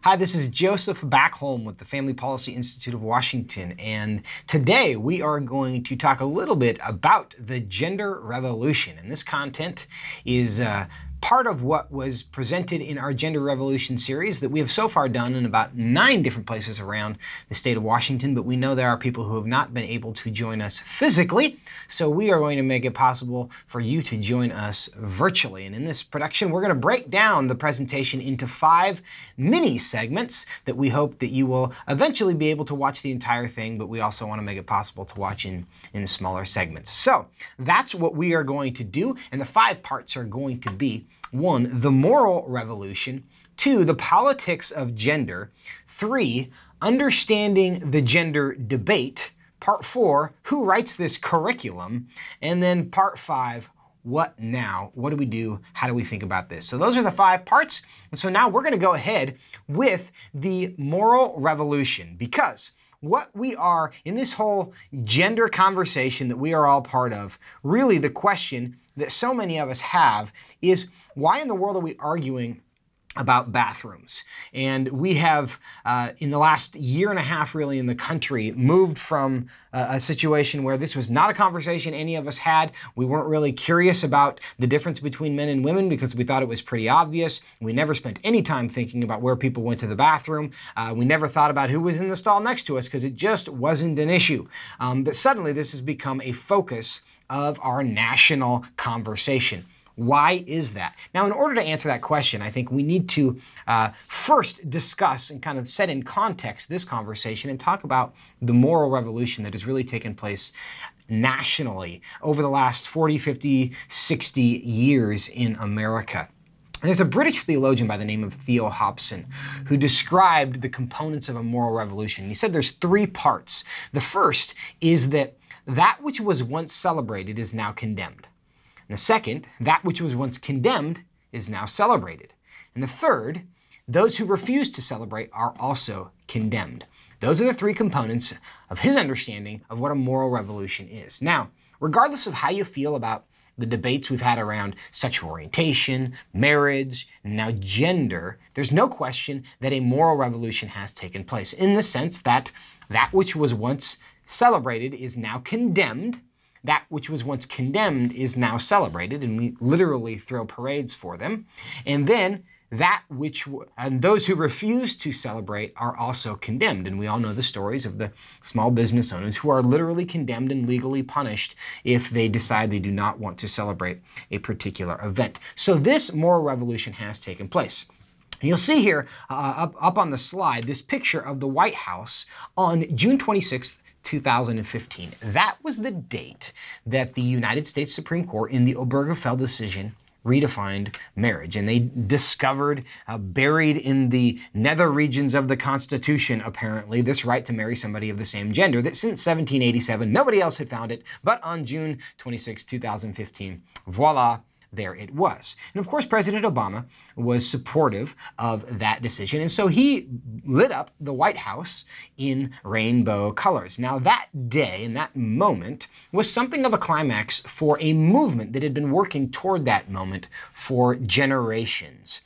Hi, this is Joseph Backholm with the Family Policy Institute of Washington, and today we are going to talk a little bit about the gender revolution. And this content is part of what was presented in our Gender Revolution series that we have so far done in about 9 different places around the state of Washington, but we know there are people who have not been able to join us physically, so we are going to make it possible for you to join us virtually. And in this production, we're going to break down the presentation into 5 mini segments that we hope that you will eventually be able to watch the entire thing, but we also want to make it possible to watch in smaller segments. So that's what we are going to do, and the 5 parts are going to be: 1, the moral revolution; 2, the politics of gender; 3, understanding the gender debate; part 4, who writes this curriculum; and then part 5, what now? What do we do? How do we think about this? So those are the 5 parts. And so now we're going to go ahead with the moral revolution, because what we are in this whole gender conversation that we are all part of, really the question that so many of us have is, why in the world are we arguing about bathrooms? And we have, in the last year and a half really in the country, moved from a situation where this was not a conversation any of us had. We weren't really curious about the difference between men and women because we thought it was pretty obvious. We never spent any time thinking about where people went to the bathroom. We never thought about who was in the stall next to us because it just wasn't an issue. But suddenly this has become a focus of our national conversation. Why is that? Now, in order to answer that question, I think we need to first discuss and kind of set in context this conversation and talk about the moral revolution that has really taken place nationally over the last 40, 50, 60 years in America. There's a British theologian by the name of Theo Hobson who described the components of a moral revolution. He said there's 3 parts. The first is that which was once celebrated is now condemned. And the second, that which was once condemned is now celebrated. And the third, those who refuse to celebrate are also condemned. Those are the 3 components of his understanding of what a moral revolution is. Now, regardless of how you feel about the debates we've had around sexual orientation, marriage, and now gender, there's no question that a moral revolution has taken place in the sense that which was once celebrated is now condemned. That which was once condemned is now celebrated, and we literally throw parades for them. And then and those who refuse to celebrate are also condemned. And we all know the stories of the small business owners who are literally condemned and legally punished if they decide they do not want to celebrate a particular event. So this moral revolution has taken place. And you'll see here up on the slide this picture of the White House on June 26th, 2015. That was the date that the United States Supreme Court in the Obergefell decision redefined marriage. And they discovered, buried in the nether regions of the Constitution, apparently, this right to marry somebody of the same gender that since 1787, nobody else had found it. But on June 26, 2015, voila, there it was. And of course, President Obama was supportive of that decision, and so he lit up the White House in rainbow colors. Now, that day and that moment was something of a climax for a movement that had been working toward that moment for generations.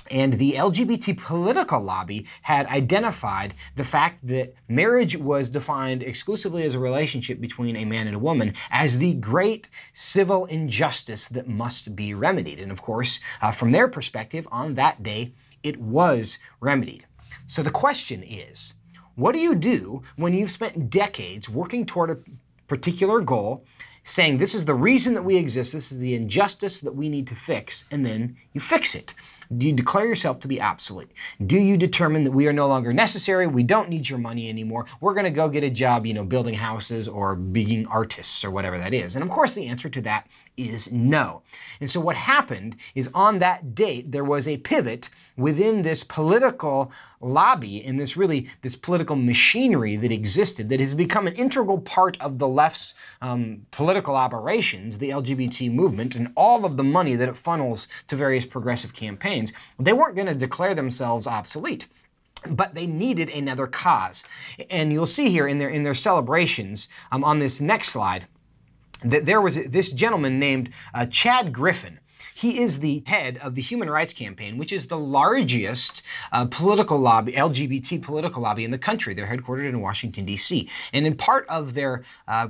And the LGBT political lobby had identified the fact that marriage was defined exclusively as a relationship between a man and a woman as the great civil injustice that must be remedied. And of course, from their perspective, on that day, it was remedied. So the question is, what do you do when you've spent decades working toward a particular goal, saying this is the reason that we exist, this is the injustice that we need to fix, and then you fix it? Do you declare yourself to be obsolete? Do you determine that we are no longer necessary, we don't need your money anymore, we're going to go get a job, building houses or being artists or whatever that is? And of course the answer to that is no. And so what happened is on that date there was a pivot within this political lobby and this political machinery that existed that has become an integral part of the left's political operations, the LGBT movement, and all of the money that it funnels to various progressive campaigns. They weren't going to declare themselves obsolete, but they needed another cause. And you'll see here in their celebrations on this next slide that there was this gentleman named Chad Griffin He is the head of the Human Rights Campaign, which is the largest political lobby, LGBT political lobby in the country. They're headquartered in Washington, D.C. And in part of their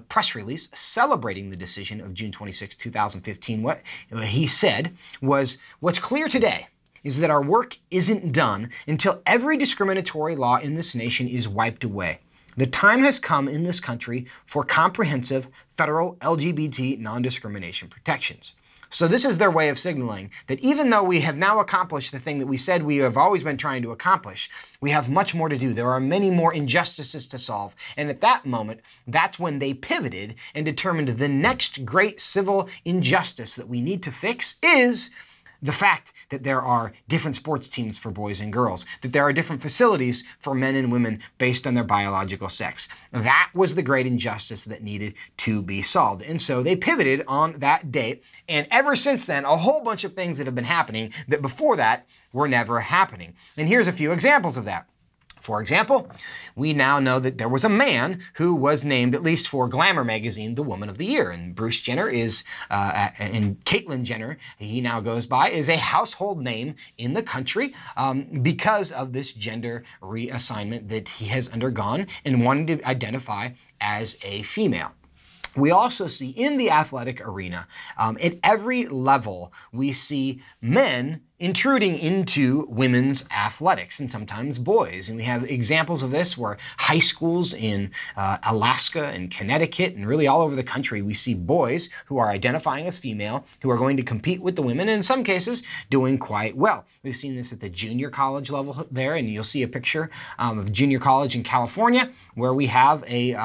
press release celebrating the decision of June 26, 2015, what he said was, "What's clear today is that our work isn't done until every discriminatory law in this nation is wiped away. The time has come in this country for comprehensive federal LGBT non-discrimination protections." So this is their way of signaling that even though we have now accomplished the thing that we said we have always been trying to accomplish, we have much more to do. There are many more injustices to solve. And at that moment, that's when they pivoted and determined the next great civil injustice that we need to fix is the fact that there are different sports teams for boys and girls, that there are different facilities for men and women based on their biological sex. That was the great injustice that needed to be solved. And so they pivoted on that date. And ever since then, a whole bunch of things that have been happening that before that were never happening. And here's a few examples of that. For example, we now know that there was a man who was named, at least for Glamour magazine, the Woman of the Year. And Bruce Jenner is, and Caitlyn Jenner, he now goes by, is a household name in the country because of this gender reassignment that he has undergone and wanting to identify as a female. We also see in the athletic arena, at every level, we see men intruding into women's athletics and sometimes boys. And we have examples of this where high schools in Alaska and Connecticut and really all over the country, we see boys who are identifying as female who are going to compete with the women, and in some cases doing quite well. We've seen this at the junior college level there, and you'll see a picture of junior college in California where we have a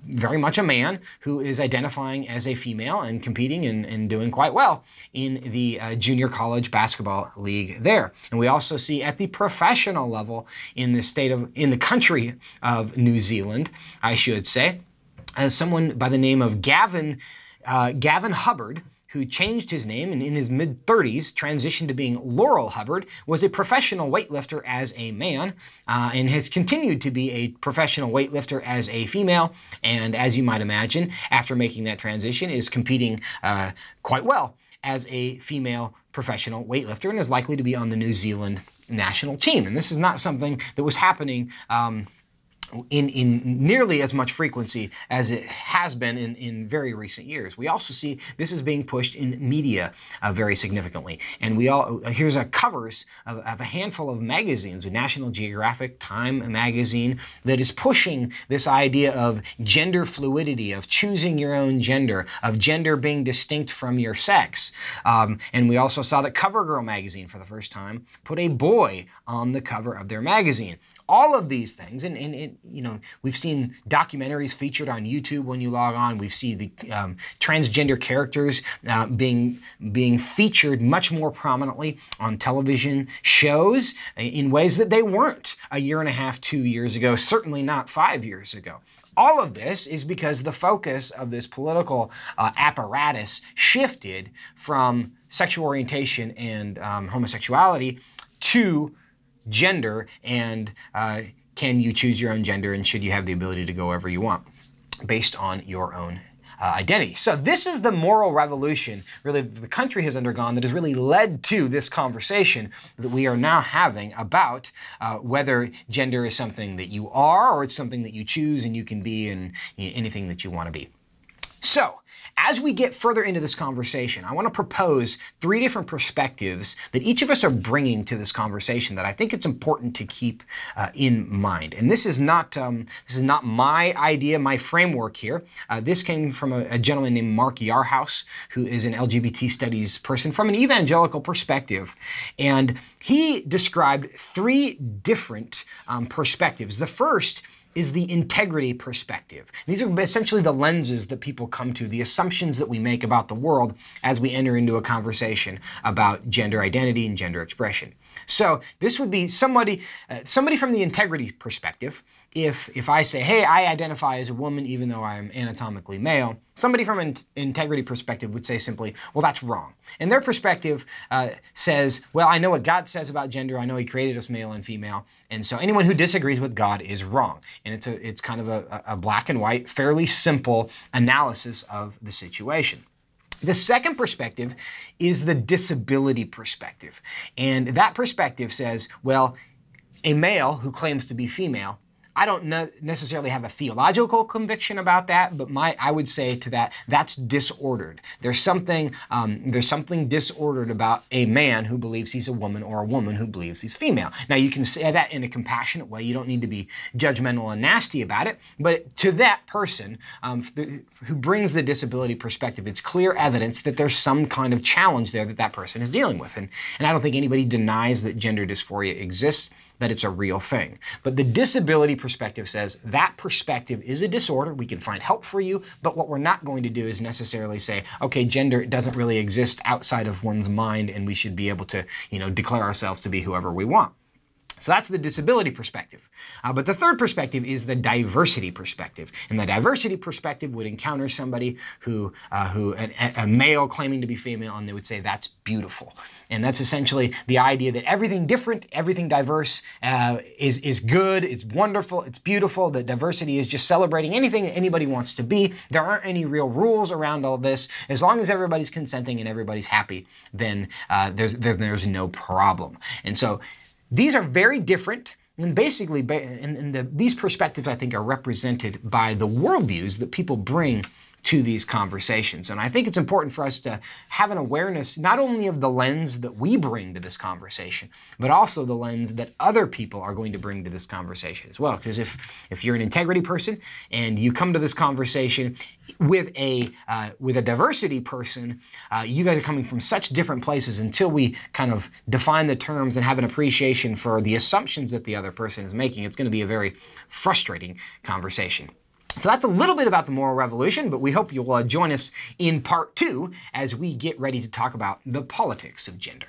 very much a man who is identifying as a female and competing and doing quite well in the junior college basketball league there. And we also see at the professional level in the country of New Zealand, I should say, as someone by the name of Gavin Hubbard, who changed his name and in his mid-30s transitioned to being Laurel Hubbard, was a professional weightlifter as a man and has continued to be a professional weightlifter as a female. And as you might imagine, after making that transition, is competing quite well as a female professional weightlifter and is likely to be on the New Zealand national team. And this is not something that was happening in nearly as much frequency as it has been in very recent years. We also see this is being pushed in media very significantly. And here's covers of a handful of magazines, with National Geographic, Time magazine, that is pushing this idea of gender fluidity, of choosing your own gender, of gender being distinct from your sex. And we also saw that CoverGirl magazine for the first time put a boy on the cover of their magazine. All of these things, and you know, we've seen documentaries featured on YouTube when you log on. We've seen the transgender characters being featured much more prominently on television shows in ways that they weren't a year and a half, 2 years ago, certainly not 5 years ago. All of this is because the focus of this political apparatus shifted from sexual orientation and homosexuality to gender and can you choose your own gender and should you have the ability to go wherever you want based on your own identity. So this is the moral revolution really that the country has undergone that has really led to this conversation that we are now having about whether gender is something that you are or it's something that you choose and you can be and anything that you want to be. So, as we get further into this conversation, I want to propose 3 different perspectives that each of us are bringing to this conversation that I think it's important to keep in mind. And this is not my idea, my framework here. This came from a gentleman named Mark Yarhouse, who is an LGBT studies person from an evangelical perspective. And he described 3 different perspectives. The first is the integrity perspective. These are essentially the lenses that people come to, the assumptions that we make about the world as we enter into a conversation about gender identity and gender expression. So this would be somebody from the integrity perspective. If I say, hey, I identify as a woman even though I'm anatomically male, somebody from an integrity perspective would say simply, well, that's wrong. And their perspective says, well, I know what God says about gender. I know He created us male and female. And so anyone who disagrees with God is wrong. And it's kind of a black and white, fairly simple analysis of the situation. The second perspective is the disability perspective. And that perspective says, well, a male who claims to be female, I don't necessarily have a theological conviction about that, but I would say to that, that's disordered. There's something disordered about a man who believes he's a woman or a woman who believes he's female. Now, you can say that in a compassionate way. You don't need to be judgmental and nasty about it. But to that person who brings the disability perspective, it's clear evidence that there's some kind of challenge there that that person is dealing with. And I don't think anybody denies that gender dysphoria exists, that it's a real thing. But the disability perspective says that perspective is a disorder. We can find help for you, but what we're not going to do is necessarily say, okay, gender doesn't really exist outside of one's mind and we should be able to, declare ourselves to be whoever we want. So that's the disability perspective. But the third perspective is the diversity perspective. And the diversity perspective would encounter somebody a male claiming to be female, and they would say, that's beautiful. And that's essentially the idea that everything different, everything diverse is good, it's wonderful, it's beautiful. The diversity is just celebrating anything that anybody wants to be. There aren't any real rules around all this. As long as everybody's consenting and everybody's happy, then there's no problem. And so these are very different, and basically, these perspectives, I think, are represented by the worldviews that people bring to these conversations. And I think it's important for us to have an awareness not only of the lens that we bring to this conversation, but also the lens that other people are going to bring to this conversation as well. Because if you're an integrity person and you come to this conversation with a diversity person, you guys are coming from such different places. Until we kind of define the terms and have an appreciation for the assumptions that the other person is making, it's going to be a very frustrating conversation. So that's a little bit about the moral revolution, but we hope you'll join us in part 2 as we get ready to talk about the politics of gender.